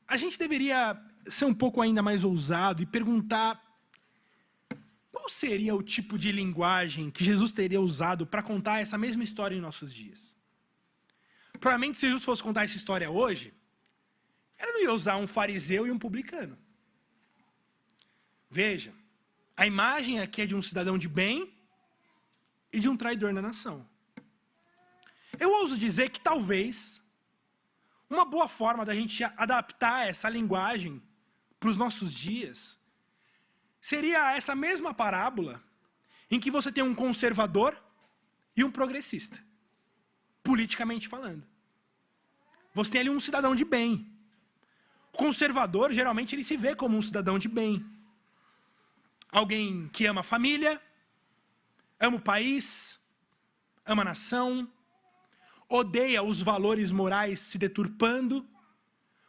a gente deveria ser um pouco ainda mais ousado e perguntar qual seria o tipo de linguagem que Jesus teria usado para contar essa mesma história em nossos dias. Provavelmente, se Jesus fosse contar essa história hoje, ele não ia usar um fariseu e um publicano. Veja, a imagem aqui é de um cidadão de bem e de um traidor na nação. Eu ouso dizer que talvez uma boa forma da gente adaptar essa linguagem para os nossos dias seria essa mesma parábola em que você tem um conservador e um progressista, politicamente falando. Você tem ali um cidadão de bem. O conservador, geralmente, ele se vê como um cidadão de bem. Alguém que ama a família, ama o país, ama a nação, odeia os valores morais se deturpando,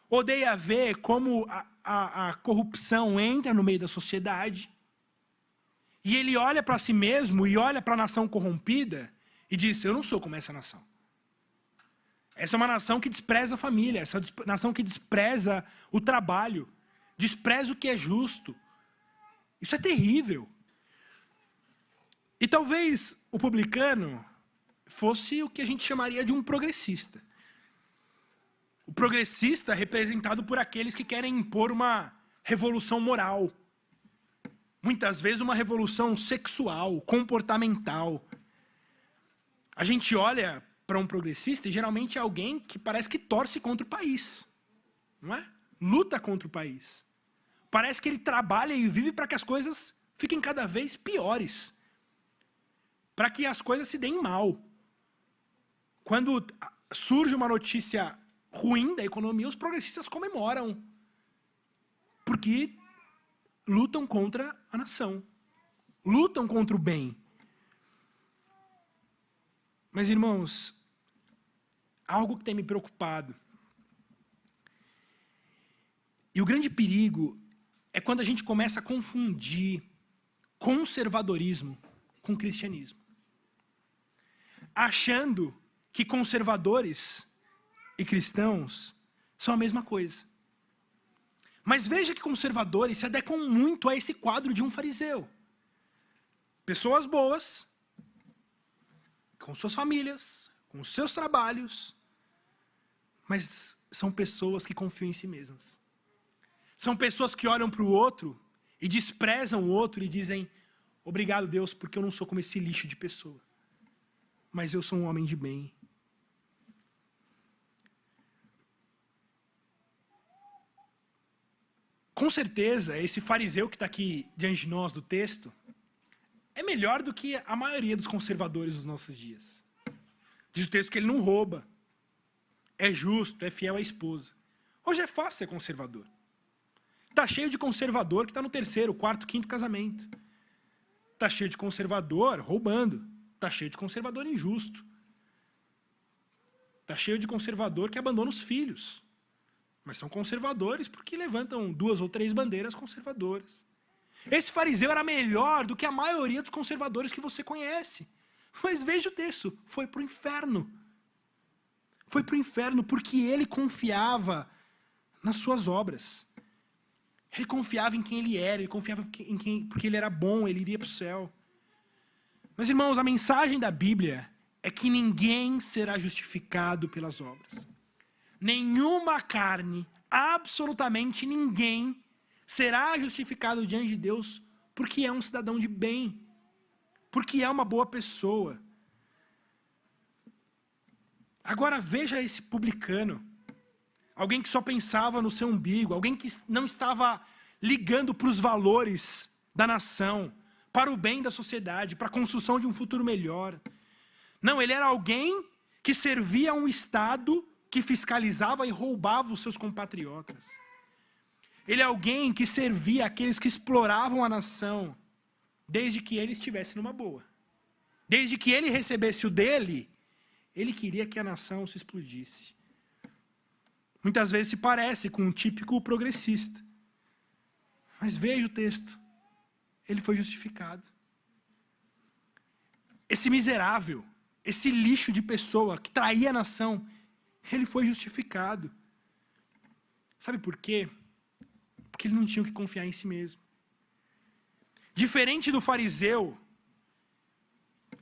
odeia ver como a corrupção entra no meio da sociedade, e ele olha para si mesmo e olha para a nação corrompida e diz: eu não sou como essa nação. Essa é uma nação que despreza a família, essa nação que despreza o trabalho, despreza o que é justo. Isso é terrível. E talvez o publicano fosse o que a gente chamaria de um progressista. O progressista representado por aqueles que querem impor uma revolução moral. Muitas vezes uma revolução sexual, comportamental. A gente olha para um progressista e geralmente é alguém que parece que torce contra o país. Não é? Luta contra o país. Parece que ele trabalha e vive para que as coisas fiquem cada vez piores. Para que as coisas se deem mal. Quando surge uma notícia ruim da economia, os progressistas comemoram. Porque lutam contra a nação. Lutam contra o bem. Mas, irmãos, algo que tem me preocupado. E o grande perigo é quando a gente começa a confundir conservadorismo com cristianismo. Achando que conservadores e cristãos são a mesma coisa. Mas veja que conservadores se adequam muito a esse quadro de um fariseu. Pessoas boas, com suas famílias, com seus trabalhos, mas são pessoas que confiam em si mesmas. São pessoas que olham para o outro e desprezam o outro e dizem: obrigado, Deus, porque eu não sou como esse lixo de pessoa. Mas eu sou um homem de bem. Com certeza, esse fariseu que está aqui diante de nós do texto é melhor do que a maioria dos conservadores dos nossos dias. Diz o texto que ele não rouba, é justo, é fiel à esposa. Hoje é fácil ser conservador. Está cheio de conservador que está no 3º, 4º, 5º casamento. Está cheio de conservador roubando. Está cheio de conservador injusto. Está cheio de conservador que abandona os filhos. Mas são conservadores porque levantam 2 ou 3 bandeiras conservadoras. Esse fariseu era melhor do que a maioria dos conservadores que você conhece. Mas veja o texto, foi para o inferno. Foi para o inferno porque ele confiava nas suas obras. Ele confiava em quem ele era, ele confiava em quem, porque ele era bom, ele iria para o céu. Mas, irmãos, a mensagem da Bíblia é que ninguém será justificado pelas obras. Nenhuma carne, absolutamente ninguém, será justificado diante de Deus porque é um cidadão de bem, porque é uma boa pessoa. Agora veja esse publicano, alguém que só pensava no seu umbigo, alguém que não estava ligando para os valores da nação, para o bem da sociedade, para a construção de um futuro melhor. Não, ele era alguém que servia a um Estado que fiscalizava e roubava os seus compatriotas. Ele é alguém que servia aqueles que exploravam a nação, desde que ele estivesse numa boa. Desde que ele recebesse o dele, ele queria que a nação se explodisse. Muitas vezes se parece com um típico progressista. Mas veja o texto. Ele foi justificado. Esse miserável, esse lixo de pessoa que traía a nação, ele foi justificado. Sabe por quê? Porque ele não tinha que confiar em si mesmo. Diferente do fariseu,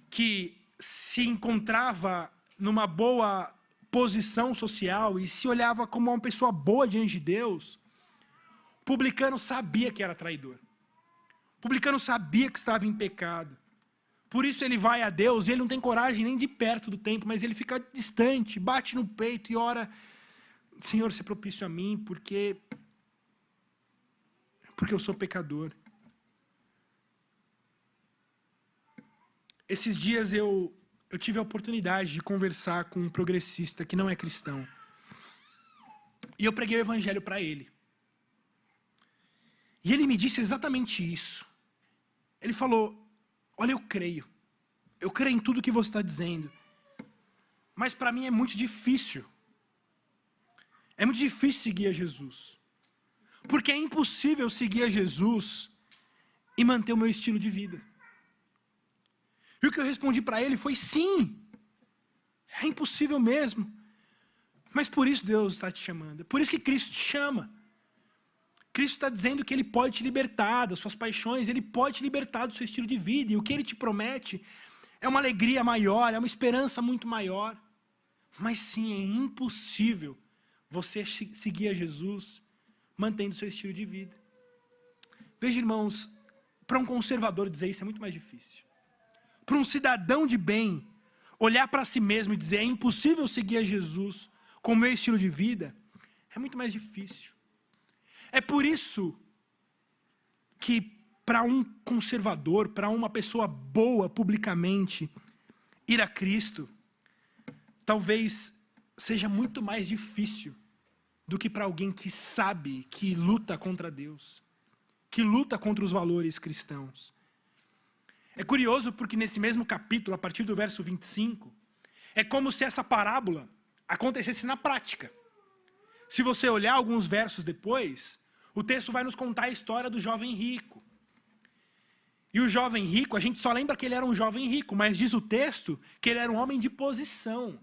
que se encontrava numa boa posição social e se olhava como uma pessoa boa diante de Deus, o publicano sabia que era traidor. O publicano sabia que estava em pecado. Por isso ele vai a Deus e ele não tem coragem nem de ir perto do templo, mas ele fica distante, bate no peito e ora: Senhor, se propício a mim, porque eu sou pecador. Esses dias eu tive a oportunidade de conversar com um progressista que não é cristão. E eu preguei o evangelho para ele. E ele me disse exatamente isso. Ele falou: olha, eu creio em tudo que você está dizendo, mas para mim é muito difícil. É muito difícil seguir a Jesus. Porque é impossível seguir a Jesus e manter o meu estilo de vida. E o que eu respondi para ele foi: sim, é impossível mesmo. Mas por isso Deus está te chamando. É por isso que Cristo te chama. Cristo está dizendo que Ele pode te libertar das suas paixões, Ele pode te libertar do seu estilo de vida. E o que Ele te promete é uma alegria maior, é uma esperança muito maior. Mas sim, é impossível você seguir a Jesus mantendo o seu estilo de vida. Veja, irmãos, para um conservador dizer isso é muito mais difícil. Para um cidadão de bem olhar para si mesmo e dizer: é impossível seguir a Jesus com o meu estilo de vida, é muito mais difícil. É por isso que para um conservador, para uma pessoa boa publicamente, ir a Cristo talvez seja muito mais difícil do que para alguém que sabe, que luta contra Deus, que luta contra os valores cristãos. É curioso porque nesse mesmo capítulo, a partir do verso 25, é como se essa parábola acontecesse na prática. Se você olhar alguns versos depois, o texto vai nos contar a história do jovem rico. E o jovem rico, a gente só lembra que ele era um jovem rico, mas diz o texto que ele era um homem de posição.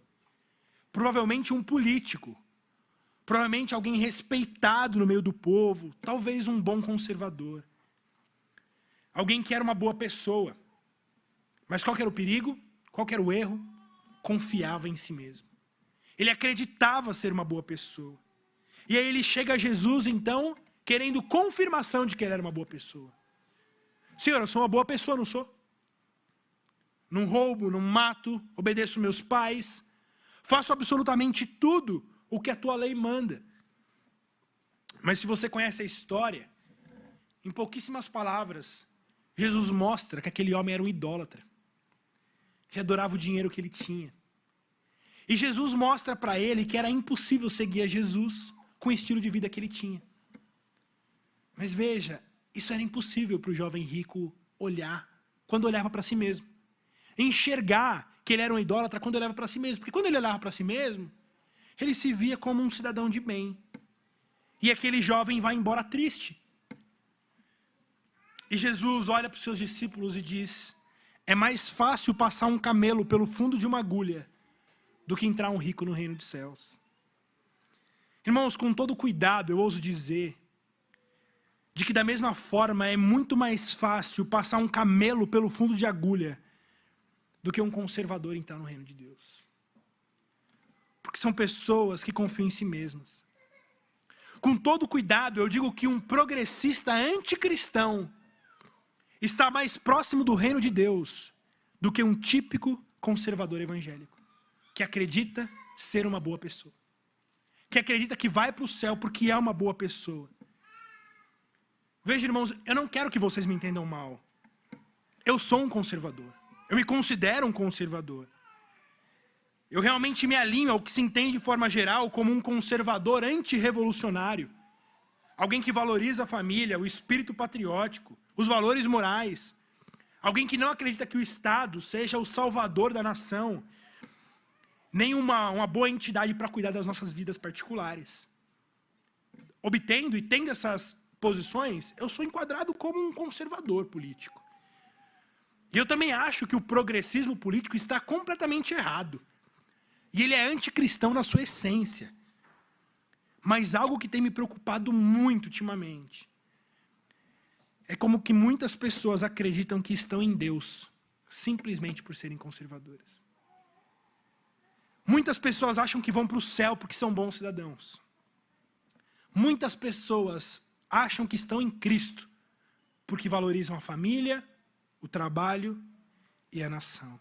Provavelmente um político. Provavelmente alguém respeitado no meio do povo. Talvez um bom conservador. Alguém que era uma boa pessoa. Mas qual que era o perigo? Qual que era o erro? Confiava em si mesmo. Ele acreditava ser uma boa pessoa. E aí ele chega a Jesus, então, querendo confirmação de que ele era uma boa pessoa. Senhor, eu sou uma boa pessoa, não sou? Não roubo, não mato, obedeço meus pais, faço absolutamente tudo o que a tua lei manda. Mas se você conhece a história, em pouquíssimas palavras, Jesus mostra que aquele homem era um idólatra. Que adorava o dinheiro que ele tinha. E Jesus mostra para ele que era impossível seguir a Jesus com o estilo de vida que ele tinha. Mas veja, isso era impossível para o jovem rico olhar quando olhava para si mesmo. Enxergar que ele era um idólatra quando olhava para si mesmo. Porque quando ele olhava para si mesmo, ele se via como um cidadão de bem. E aquele jovem vai embora triste. E Jesus olha para os seus discípulos e diz: é mais fácil passar um camelo pelo fundo de uma agulha do que entrar um rico no reino dos céus. Irmãos, com todo cuidado, eu ouso dizer de que da mesma forma é muito mais fácil passar um camelo pelo fundo de agulha do que um conservador entrar no reino de Deus. Porque são pessoas que confiam em si mesmas. Com todo cuidado, eu digo que um progressista anticristão está mais próximo do reino de Deus do que um típico conservador evangélico, que acredita ser uma boa pessoa, que acredita que vai para o céu porque é uma boa pessoa. Veja, irmãos, eu não quero que vocês me entendam mal. Eu sou um conservador. Eu me considero um conservador. Eu realmente me alinho ao que se entende de forma geral como um conservador antirrevolucionário. Alguém que valoriza a família, o espírito patriótico, os valores morais. Alguém que não acredita que o Estado seja o salvador da nação, nem uma boa entidade para cuidar das nossas vidas particulares. Obtendo e tendo essas posições, eu sou enquadrado como um conservador político. E eu também acho que o progressismo político está completamente errado. E ele é anticristão na sua essência. Mas algo que tem me preocupado muito ultimamente é como que muitas pessoas acreditam que estão em Deus simplesmente por serem conservadoras. Muitas pessoas acham que vão para o céu porque são bons cidadãos. Muitas pessoas acham que estão em Cristo porque valorizam a família, o trabalho e a nação.